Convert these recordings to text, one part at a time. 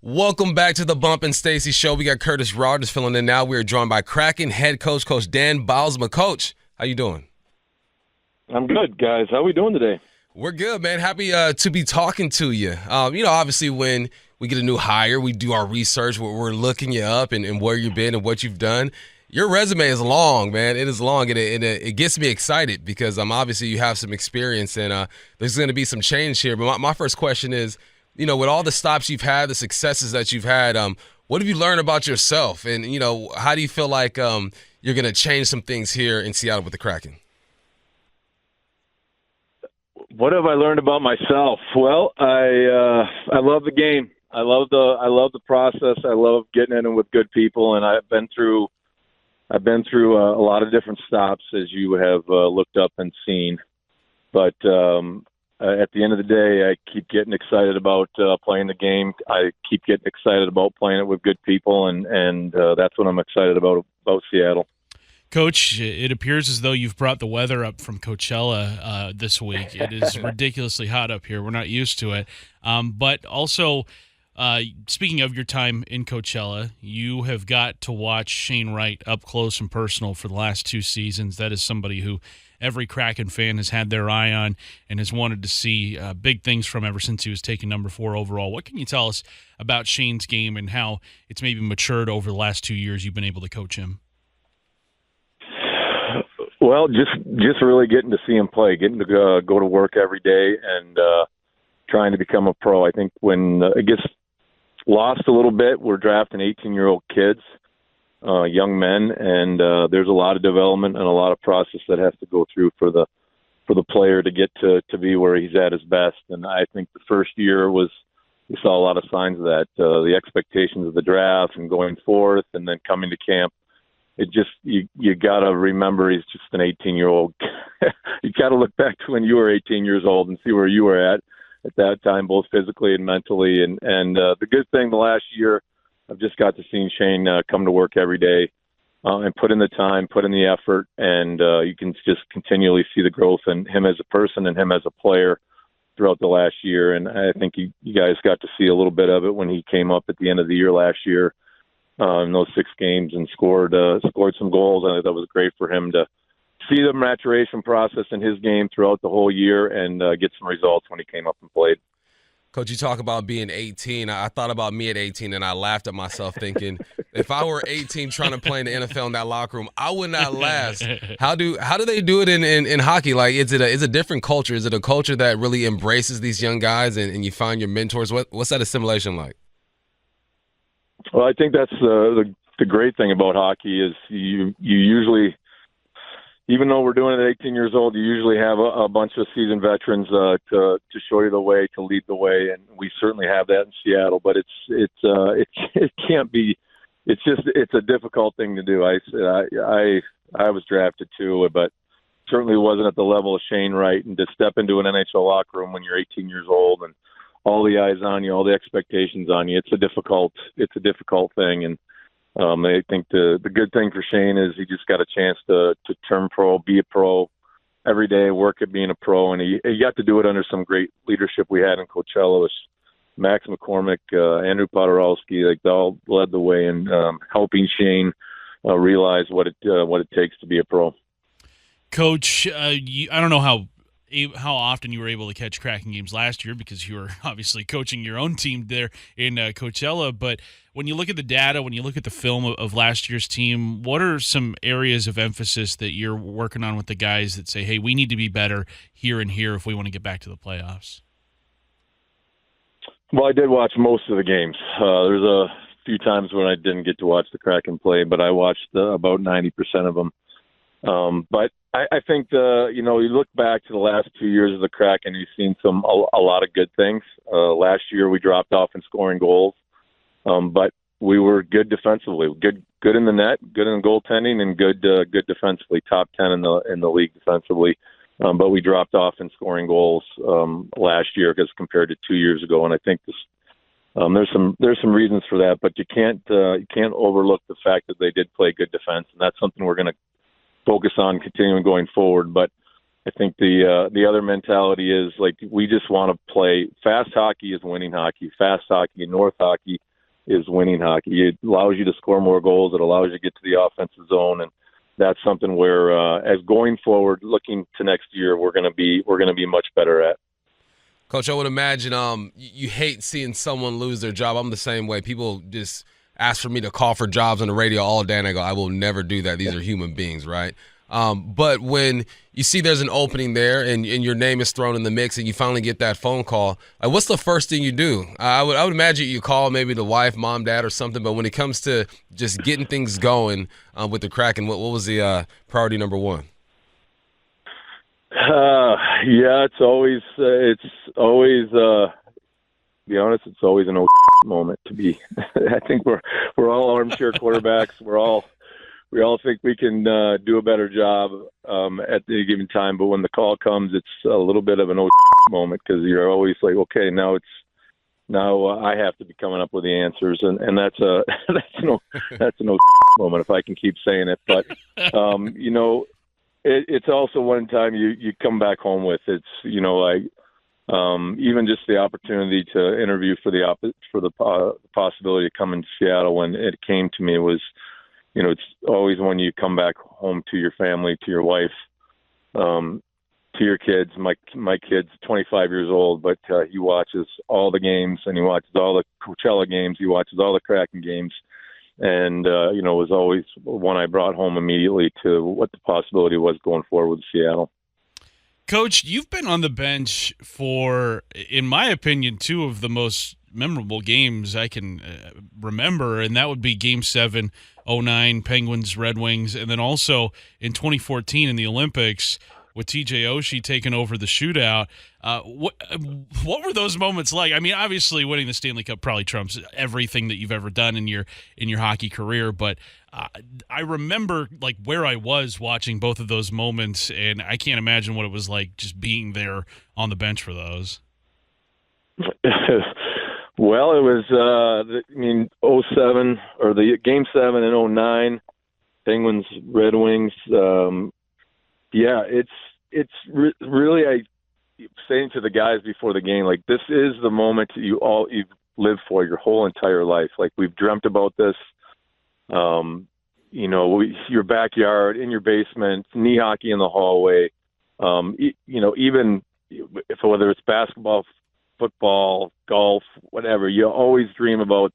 Welcome back to the Bump Stacy Show. We got Curtis Rogers filling in now. We are joined by Kraken head coach, Coach Dan Bylsma. Coach, how you doing? I'm good, guys. How are we doing today? We're good, man. Happy to be talking to you. Obviously when we get a new hire, we do our research. We're looking you up and where you've been and what you've done. Your resume is long, man. It is long, and it gets me excited because obviously you have some experience, and there's going to be some change here. But my first question is, with all the stops you've had, the successes that you've had, what have you learned about yourself? And, how do you feel like you're going to change some things here in Seattle with the Kraken? What have I learned about myself? Well, I love the game. I love the process. I love getting in with good people, and I've been through a lot of different stops, as you have looked up and seen. But at the end of the day, I keep getting excited about playing the game. I keep getting excited about playing it with good people, and that's what I'm excited about Seattle. Coach, it appears as though you've brought the weather up from Coachella this week. It is ridiculously hot up here. We're not used to it. But also, speaking of your time in Coachella, you have got to watch Shane Wright up close and personal for the last 2 seasons. That is somebody who every Kraken fan has had their eye on and has wanted to see big things from ever since he was taken number 4 overall. What can you tell us about Shane's game and how it's maybe matured over the last 2 years you've been able to coach him? Well, just really getting to see him play, getting to go to work every day, and trying to become a pro. I think when it gets lost a little bit, we're drafting 18-year-old kids, young men, and there's a lot of development and a lot of process that has to go through for the player to get to be where he's at his best. And I think the first year we saw a lot of signs of that. The expectations of the draft and going forth, and then coming to camp. It just you got to remember he's just an 18-year-old. You got to look back to when you were 18 years old and see where you were at that time, both physically and mentally. And the good thing the last year, I've just got to see Shane come to work every day and put in the time, put in the effort, and you can just continually see the growth in him as a person and him as a player throughout the last year. And I think you guys got to see a little bit of it when he came up at the end of the year last year. In those 6 games and scored some goals. I think that was great for him to see the maturation process in his game throughout the whole year and get some results when he came up and played. Coach, you talk about being 18. I thought about me at 18, and I laughed at myself thinking, if I were 18 trying to play in the NFL in that locker room, I would not last. How do they do it in hockey? Like, is it a different culture? Is it a culture that really embraces these young guys and you find your mentors? What's that assimilation like? Well, I think that's the great thing about hockey is you usually, even though we're doing it at 18 years old, you usually have a bunch of seasoned veterans to show you the way, to lead the way, and we certainly have that in Seattle. But it can't be. It's a difficult thing to do. I was drafted too, but certainly wasn't at the level of Shane Wright, and to step into an NHL locker room when you're 18 years old and all the eyes on you, all the expectations on you. It's a difficult thing. And I think the good thing for Shane is he just got a chance to turn pro, be a pro every day, work at being a pro. And he got to do it under some great leadership we had in Coachella with Max McCormick, Andrew Podorowski. Like, they all led the way in helping Shane realize what it takes to be a pro. Coach, I don't know how often you were able to catch Kraken games last year because you were obviously coaching your own team there in Coachella. But when you look at the data, when you look at the film of last year's team, what are some areas of emphasis that you're working on with the guys that say, hey, we need to be better here and here if we want to get back to the playoffs? Well, I did watch most of the games. There's a few times when I didn't get to watch the Kraken play, but I watched about 90% of them. But I think you look back to the last 2 years of the Kraken, you've seen a lot of good things. Last year we dropped off in scoring goals, but we were good defensively, good in the net, good in goaltending, and good defensively, top 10 in the league defensively. But we dropped off in scoring goals last year as compared to 2 years ago, and I think there's some reasons for that. But you can't overlook the fact that they did play good defense, and that's something we're going to focus on continuing going forward. But I think the other mentality is, like, we just want to play. Fast hockey is winning hockey. Fast hockey and North hockey is winning hockey. It allows you to score more goals. It allows you to get to the offensive zone, and that's something where, as going forward, looking to next year, we're going to be much better at. Coach, I would imagine you hate seeing someone lose their job. I'm the same way. People just ask for me to call for jobs on the radio all day, and I go, I will never do that. These are human beings, right? But when you see there's an opening there and your name is thrown in the mix and you finally get that phone call, what's the first thing you do? I would imagine you call maybe the wife, mom, dad, or something, but when it comes to just getting things going with the Kraken, what was the priority number one? Yeah, it's always, to be honest, it's always an moment to be. I think we're all armchair quarterbacks. We all think we can do a better job at any given time, but when the call comes, it's a little bit of an moment because you're always like, okay, now I have to be coming up with the answers, and that's an moment if I can keep saying it. But it's also one time you come back home with. It's even just the opportunity to interview for the possibility of coming to Seattle when it came to me was. It's always when you come back home to your family, to your wife, to your kids. My kid's 25 years old, but he watches all the games and he watches all the Coachella games. He watches all the Kraken games. And, it was always one I brought home immediately to what the possibility was going forward with Seattle. Coach, you've been on the bench for, in my opinion, two of the most memorable games I can remember, and that would be Game 7, 2009, Penguins, Red Wings, and then also in 2014 in the Olympics with TJ Oshie taking over the shootout. What were those moments like? I mean, obviously winning the Stanley Cup probably trumps everything that you've ever done in your hockey career, but I remember like where I was watching both of those moments, and I can't imagine what it was like just being there on the bench for those. Well, it was, 07 or the Game 7 in 2009, Penguins, Red Wings. It's really, I saying to the guys before the game, like, this is the moment you've lived for your whole entire life. Like, we've dreamt about this. Your backyard, in your basement, knee hockey in the hallway. Even whether it's basketball, football, golf, whatever, you always dream about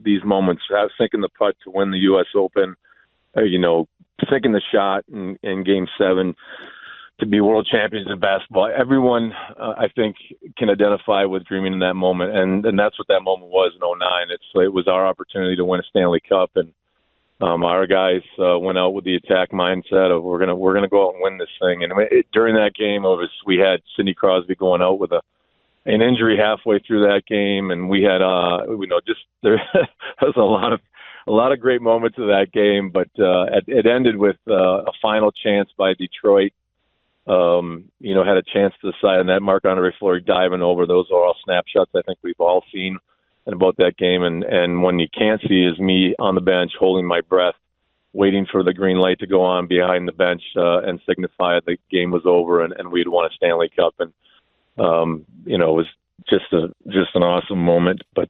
these moments. Sinking the putt to win the U.S. Open, sinking the shot in Game 7 to be world champions in basketball. Everyone, I think, can identify with dreaming in that moment, and that's what that moment was in 2009. It was our opportunity to win a Stanley Cup, and our guys went out with the attack mindset of we're gonna go out and win this thing. And during that game, we had Sidney Crosby going out with an injury halfway through that game, and we had there was a lot of great moments of that game, but it ended with a final chance by Detroit. Had a chance to decide on that. Marc-Andre Fleury diving over. Those are all snapshots I think we've all seen about that game. And when you can't see is me on the bench holding my breath, waiting for the green light to go on behind the bench and signify the game was over and we'd won a Stanley Cup. And it was just an awesome moment. But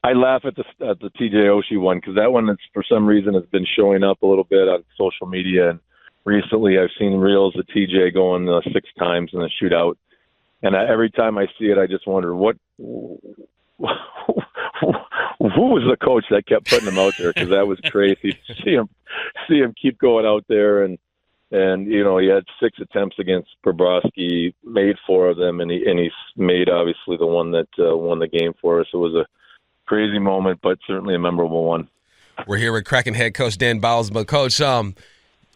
I laugh at the TJ Oshie one because that one, for some reason, has been showing up a little bit on social media. And recently, I've seen reels of TJ going 6 times in a shootout. And every time I see it, I just wonder who was the coach that kept putting him out there? Because that was crazy. see him keep going out there, and he had 6 attempts against Bobrovsky, made 4 of them, and he made obviously the one that won the game for us. It was a crazy moment, but certainly a memorable one. We're here with Kraken head coach Dan Bylsma. Coach,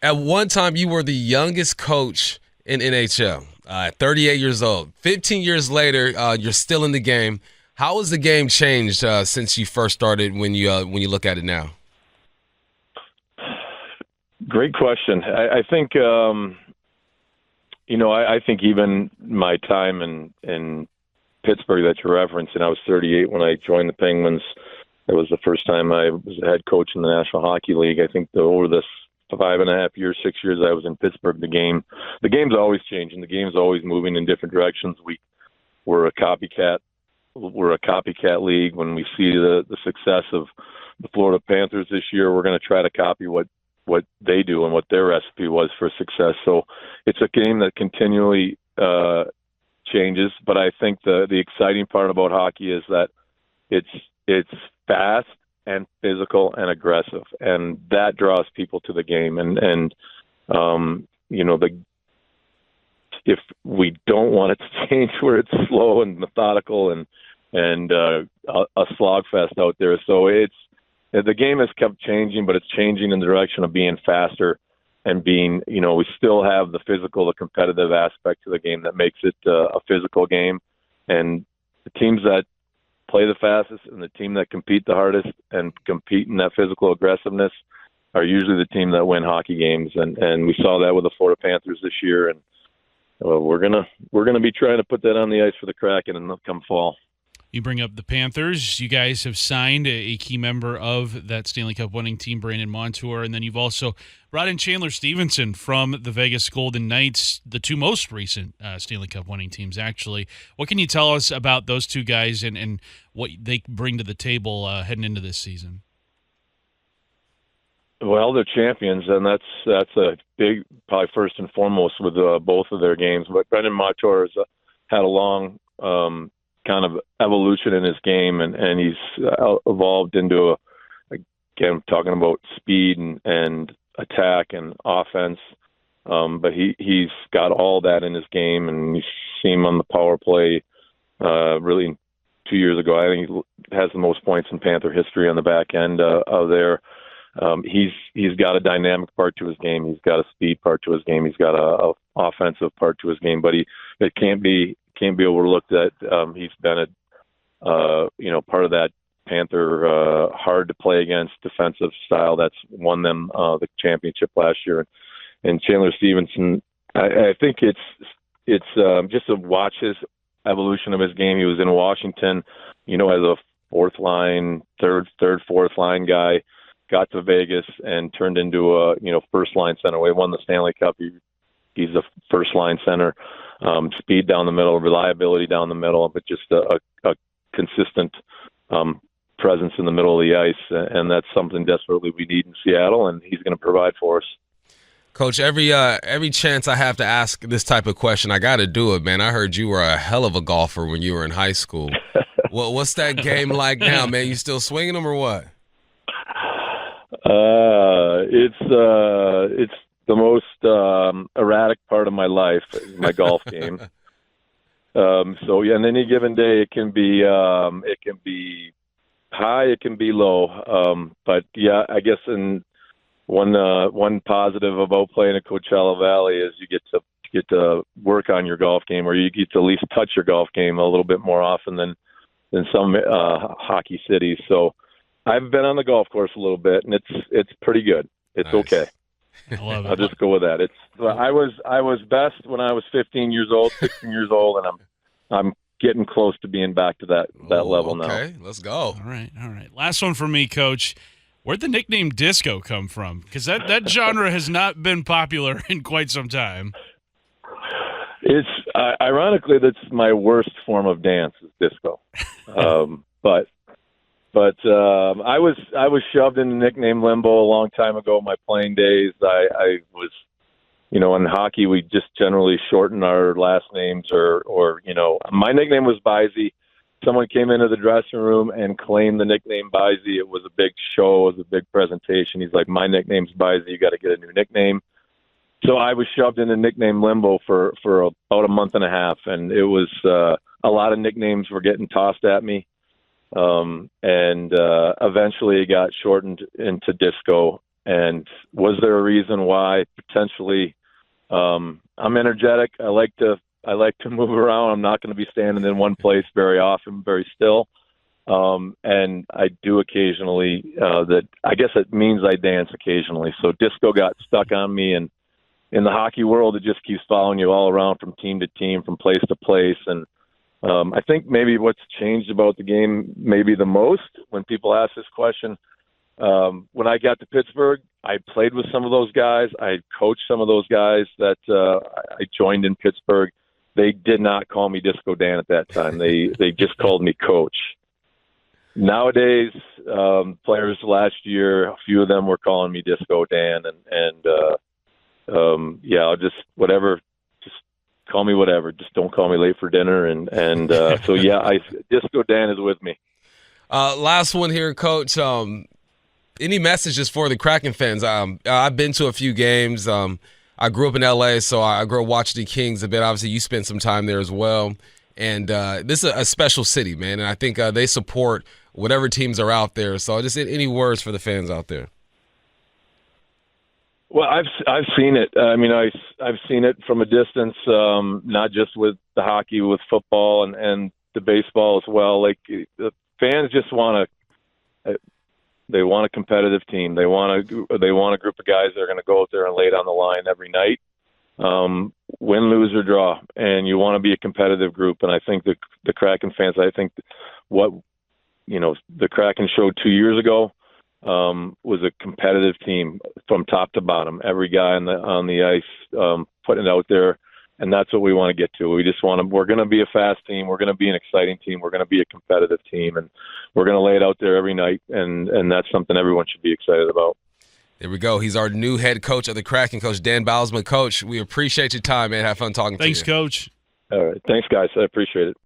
at one time you were the youngest coach in NHL, 38 years old. 15 years later, you're still in the game. How has the game changed since you first started when you look at it now? Great question. I think, I think even my time in Pittsburgh that you referenced, and I was 38 when I joined the Penguins. It was the first time I was a head coach in the National Hockey League. I think over this 5.5 years, 6 years I was in Pittsburgh, the game's always changing. The game's always moving in different directions. We're a copycat we're a copycat league. When we see the success of the Florida Panthers this year, we're going to try to copy what they do and what their recipe was for success. So it's a game that continually changes. But I think the exciting part about hockey is that it's fast and physical and aggressive, and that draws people to the game. And if we don't want it to change where it's slow and methodical and a slogfest out there. So the game has kept changing, but it's changing in the direction of being faster and being, we still have the physical, the competitive aspect to the game that makes it a physical game. And the teams that play the fastest and the team that compete the hardest and compete in that physical aggressiveness are usually the team that win hockey games. And we saw that with the Florida Panthers this year. And we're gonna be trying to put that on the ice for the Kraken and come fall. You bring up the Panthers. You guys have signed a key member of that Stanley Cup winning team, Brandon Montour, and then you've also brought in Chandler Stevenson from the Vegas Golden Knights, the two most recent Stanley Cup winning teams, actually. What can you tell us about those two guys and what they bring to the table heading into this season? Well, they're champions, and that's a big, probably first and foremost with both of their games. But Brendan Montour has had a long kind of evolution in his game, and he's evolved into again, talking about speed and attack and offense. But he's got all that in his game, and you see him on the power play really 2 years ago. I think he has the most points in Panther history on the back end of there. He's got a dynamic part to his game. He's got a speed part to his game. He's got a offensive part to his game. But it can't be overlooked that he's been part of that Panther hard to play against defensive style that's won them the championship last year. And Chandler Stevenson, I think it's just to watch his evolution of his game. He was in Washington, as a fourth line, fourth line guy. Got to Vegas and turned into a first line center. We won the Stanley Cup. He's a first line center. Speed down the middle, reliability down the middle, but just a consistent presence in the middle of the ice, and that's something desperately we need in Seattle, and he's going to provide for us. Coach, every chance I have to ask this type of question, I got to do it, man. I heard you were a hell of a golfer when you were in high school. What's that game like now, man? You still swinging them or what? It's the most erratic part of my life, my golf game. So yeah, on any given day, it can be high, it can be low. But yeah, I guess one positive about playing at Coachella Valley is you get to work on your golf game, or you get to at least touch your golf game a little bit more often than some hockey cities. So I've been on the golf course a little bit, and it's pretty good. It's nice. Okay. I love it. I'll just go with that. I was best when I was 15 years old, 16 years old, and I'm getting close to being back to that level now. Okay, let's go. All right. Last one for me, Coach. Where'd the nickname disco come from? Because that genre has not been popular in quite some time. It's ironically that's my worst form of dance is disco, but I was shoved into nickname limbo a long time ago in my playing days. I was, in hockey we just generally shorten our last names or my nickname was Bysy. Someone came into the dressing room and claimed the nickname Bysy. It was a big show. It was a big presentation. He's like, my nickname's Bysy. You got to get a new nickname. So I was shoved into nickname limbo for about a month and a half, and it was a lot of nicknames were getting tossed at me. And eventually it got shortened into disco. And was there a reason why? Potentially, I'm energetic. I like to move around. I'm not going to be standing in one place very often, very still. And I do occasionally, I guess it means I dance occasionally. So disco got stuck on me, and in the hockey world, it just keeps following you all around from team to team, from place to place. And I think maybe what's changed about the game maybe the most when people ask this question, when I got to Pittsburgh, I played with some of those guys. I coached some of those guys that I joined in Pittsburgh. they did not call me Disco Dan at that time. They just called me Coach. Nowadays, players last year, a few of them were calling me Disco Dan, I'll just whatever. Call me whatever. Just don't call me late for dinner. Disco Dan is with me. Last one here, Coach. Any messages for the Kraken fans? I've been to a few games. I grew up in L.A., so I grew up watching the Kings a bit. Obviously, you spent some time there as well. And this is a special city, man. And I think they support whatever teams are out there. So just any words for the fans out there? Well, I've seen it. I mean, I've seen it from a distance, not just with the hockey, with football and the baseball as well. Like the fans just want they want a competitive team. They want a group of guys that are going to go out there and lay it on the line every night, win, lose or draw. And you want to be a competitive group. And I think the Kraken fans, I think what the Kraken showed 2 years ago. Was a competitive team from top to bottom. Every guy on the ice putting it out there, and that's what we want to get to. We just want to. We're going to be a fast team. We're going to be an exciting team. We're going to be a competitive team, and we're going to lay it out there every night. And that's something everyone should be excited about. There we go. He's our new head coach of the Kraken, Coach Dan Bylsma. Coach, we appreciate your time, man. Have fun talking to you. Thanks, Coach. All right. Thanks, guys. I appreciate it.